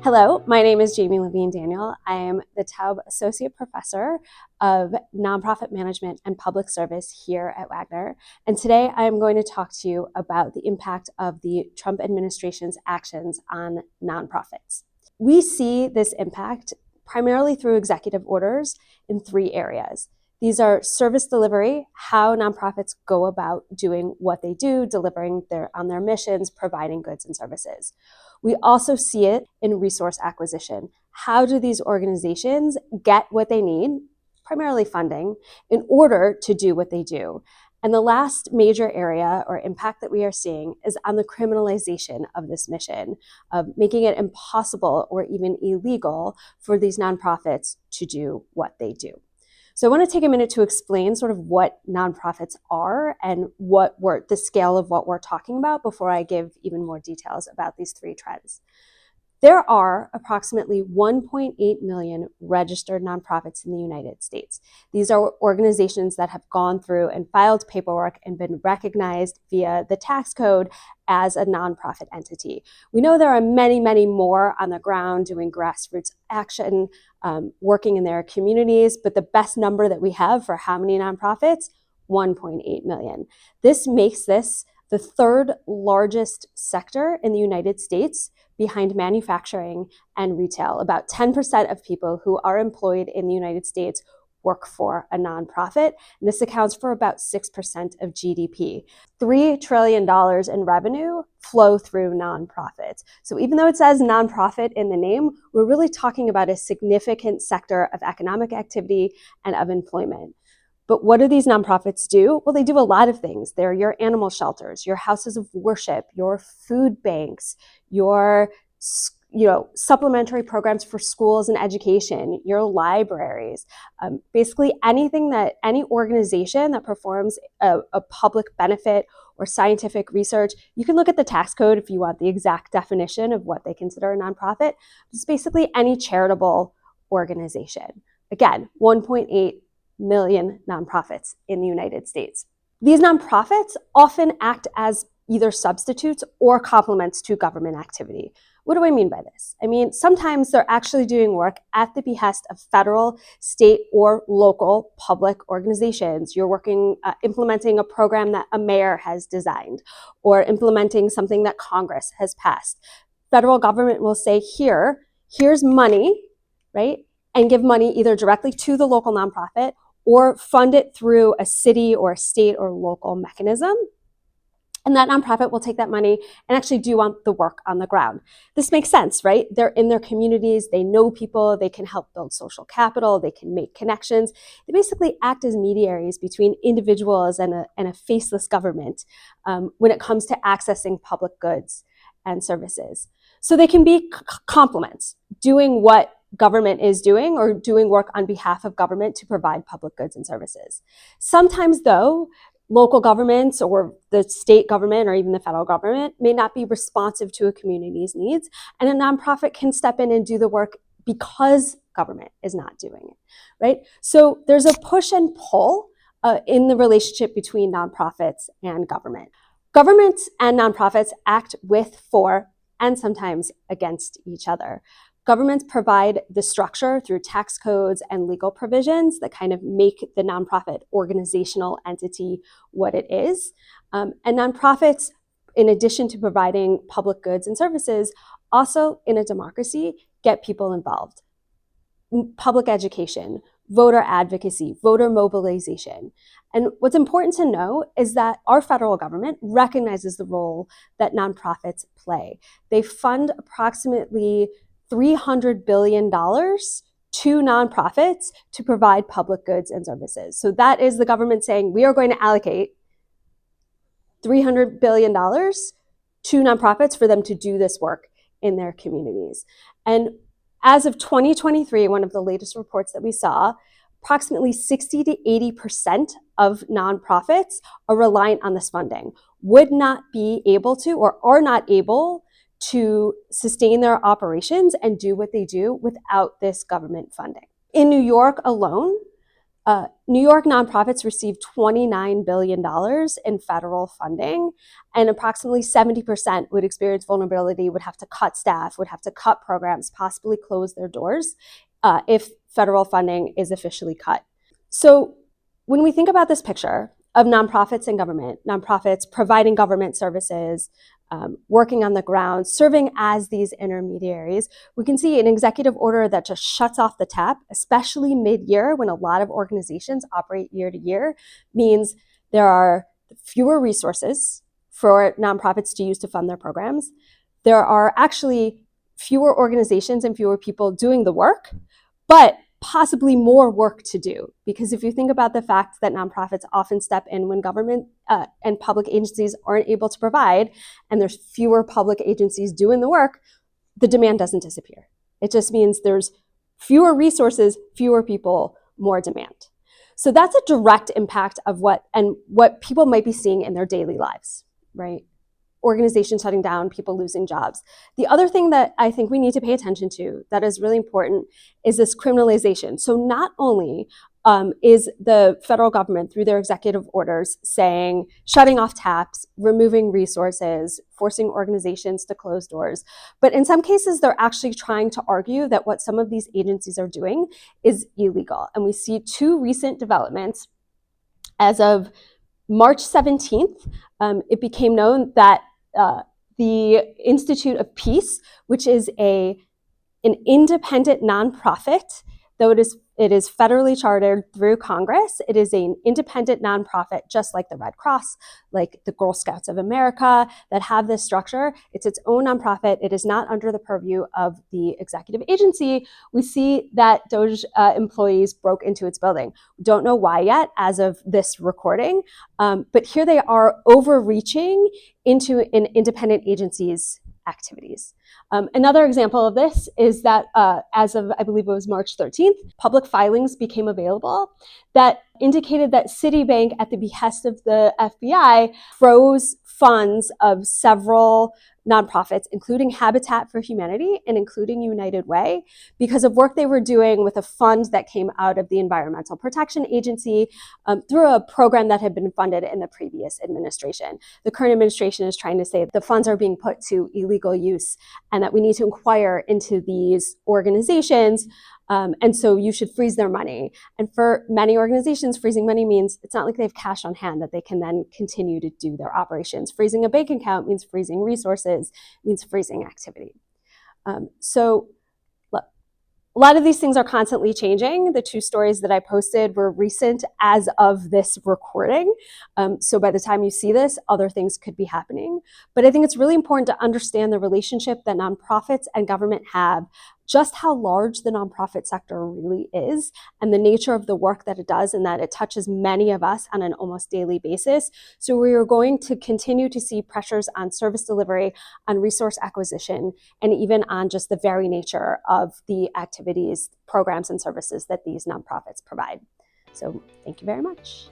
Hello, my name is Jamie Levine Daniel. I am the Taub Associate Professor of Nonprofit Management and Public Service here at Wagner. And today I am going to talk to you about the impact of the Trump administration's actions on nonprofits. We see this impact primarily through executive orders in three areas. These are service delivery, how nonprofits go about doing what they do, delivering on their missions, providing goods and services. We also see it in resource acquisition. How do these organizations get what they need, primarily funding, in order to do what they do? And the last major area or impact that we are seeing is on the criminalization of this mission, of making it impossible or even illegal for these nonprofits to do what they do. So I want to take a minute to explain sort of what nonprofits are and the scale of what we're talking about before I give even more details about these three trends. There are approximately 1.8 million registered nonprofits in the United States. These are organizations that have gone through and filed paperwork and been recognized via the tax code as a nonprofit entity. We know there are many, many more on the ground doing grassroots action, working in their communities, but the best number that we have for how many nonprofits, 1.8 million. This makes this the third largest sector in the United States behind manufacturing and retail. About 10% of people who are employed in the United States work for a nonprofit, and this accounts for about 6% of GDP. $3 trillion in revenue flow through nonprofits. So even though it says nonprofit in the name, we're really talking about a significant sector of economic activity and of employment. But what do these nonprofits do? Well, they do a lot of things. They're your animal shelters, your houses of worship, your food banks, your supplementary programs for schools and education, your libraries, basically anything that any organization that performs a public benefit or scientific research. You can look at the tax code if you want the exact definition of what they consider a nonprofit. It's basically any charitable organization. Again, 1.8 million nonprofits in the United States. These nonprofits often act as either substitutes or complements to government activity. What do I mean by this? I mean, sometimes they're actually doing work at the behest of federal, state, or local public organizations. You're working, implementing a program that a mayor has designed, or implementing something that Congress has passed. Federal government will say, here's money, right? And give money either directly to the local nonprofit or fund it through a city or a state or local mechanism. And that nonprofit will take that money and actually do the work on the ground. This makes sense, right? They're in their communities, they know people, they can help build social capital, they can make connections. They basically act as mediaries between individuals and a faceless government when it comes to accessing public goods and services. So they can be complements, doing what government is doing or doing work on behalf of government to provide public goods and services. Sometimes, though, local governments or the state government or even the federal government may not be responsive to a community's needs, and a nonprofit can step in and do the work because government is not doing it, right? So there's a push and pull in the relationship between nonprofits and government. Governments and nonprofits act with, for, and sometimes against each other. Governments provide the structure through tax codes and legal provisions that kind of make the nonprofit organizational entity what it is. And nonprofits, in addition to providing public goods and services, also in a democracy, get people involved. Public education, voter advocacy, voter mobilization. And what's important to know is that our federal government recognizes the role that nonprofits play. They fund approximately $300 billion to nonprofits to provide public goods and services. So that is the government saying, we are going to allocate $300 billion to nonprofits for them to do this work in their communities. And as of 2023, one of the latest reports that we saw, approximately 60 to 80% of nonprofits are reliant on this funding, would not be able to or are not able to sustain their operations and do what they do without this government funding. In New York alone, New York nonprofits received $29 billion in federal funding, and approximately 70% would experience vulnerability, would have to cut staff, would have to cut programs, possibly close their doors if federal funding is officially cut. So when we think about this picture of nonprofits and government, nonprofits providing government services, working on the ground, serving as these intermediaries, we can see an executive order that just shuts off the tap, especially mid-year when a lot of organizations operate year to year, means there are fewer resources for nonprofits to use to fund their programs. There are actually fewer organizations and fewer people doing the work, but possibly more work to do. Because if you think about the fact that nonprofits often step in when government and public agencies aren't able to provide, and there's fewer public agencies doing the work, the demand doesn't disappear. It just means there's fewer resources, fewer people, more demand. So that's a direct impact of what people might be seeing in their daily lives, right? Organizations shutting down, people losing jobs. The other thing that I think we need to pay attention to that is really important is this criminalization. So not only is the federal government, through their executive orders, saying, shutting off taps, removing resources, forcing organizations to close doors, but in some cases, they're actually trying to argue that what some of these agencies are doing is illegal. And we see two recent developments. As of March 17th, it became known that the Institute of Peace, which is an independent nonprofit, though it is federally chartered through Congress. It is an independent nonprofit, just like the Red Cross, like the Girl Scouts of America, that have this structure. It's its own nonprofit. It is not under the purview of the executive agency. We see that DOJ employees broke into its building. We don't know why yet as of this recording, but here they are overreaching into an independent agency's activities. Another example of this is that as of, I believe it was March 13th, public filings became available that indicated that Citibank, at the behest of the FBI, froze funds of several nonprofits, including Habitat for Humanity and including United Way, because of work they were doing with a fund that came out of the Environmental Protection Agency through a program that had been funded in the previous administration. The current administration is trying to say the funds are being put to illegal use and that we need to inquire into these organizations. And so you should freeze their money. And for many organizations, freezing money means it's not like they have cash on hand that they can then continue to do their operations. Freezing a bank account means freezing resources, means freezing activity. So a lot of these things are constantly changing. The two stories that I posted were recent as of this recording. So by the time you see this, other things could be happening. But I think it's really important to understand the relationship that nonprofits and government have, just how large the nonprofit sector really is, and the nature of the work that it does, and that it touches many of us on an almost daily basis. So we are going to continue to see pressures on service delivery, on resource acquisition, and even on just the very nature of the activities, programs, and services that these nonprofits provide. So thank you very much.